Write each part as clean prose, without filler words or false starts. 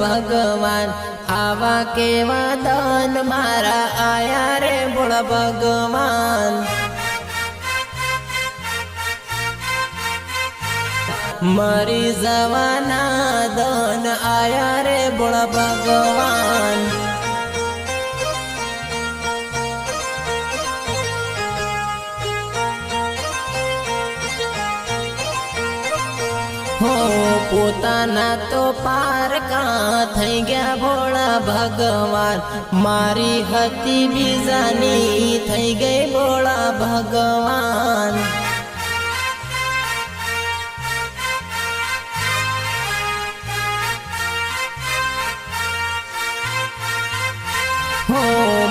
भगवान आवा केवा दान मारा आया रे बोल भगवान मरी जवाना दान आया रे बोल भगवान हो पोताना तो पारका थई गया भोला भगवान मारी हती बीजानी थई गई भोला भगवान हो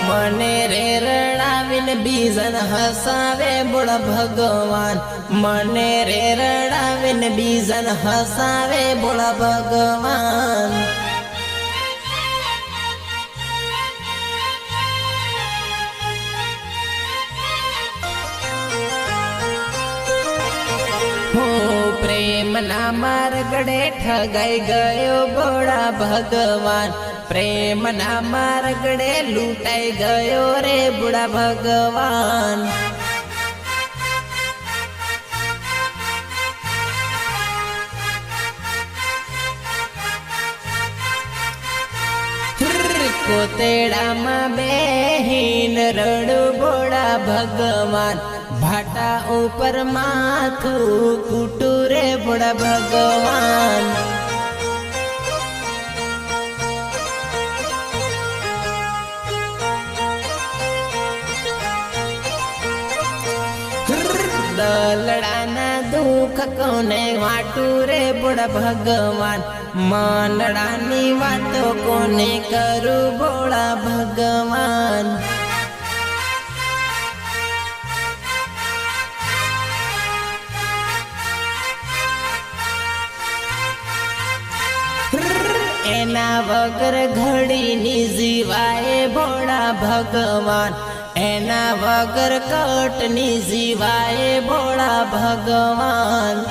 मने रे रड़ाविन बीजन हसावे बोल भगवान मने रे रड़ाविन बीजन हसावे बोल भगवान हो प्रेम ना मार्गड़े ठगाई गयो बोला भगवान प्रेम ना मार्गड़े लूटाई गयो रे बुढ़ा भगवान कोतेड़ा में बेहीन रड़ू बोड़ा भगवान भाटा ऊपर माथू कुटू रे बोड़ा भगवान दलड़ाना दुख कोने वाटू रे बोड़ा भगवान मानड़ानी वातो कोने करू बोड़ा भगवान एना वगर घड़ी नी जीवाए बोड़ा भगवान एना वगर कट नी जीवाए बोड़ा भगवान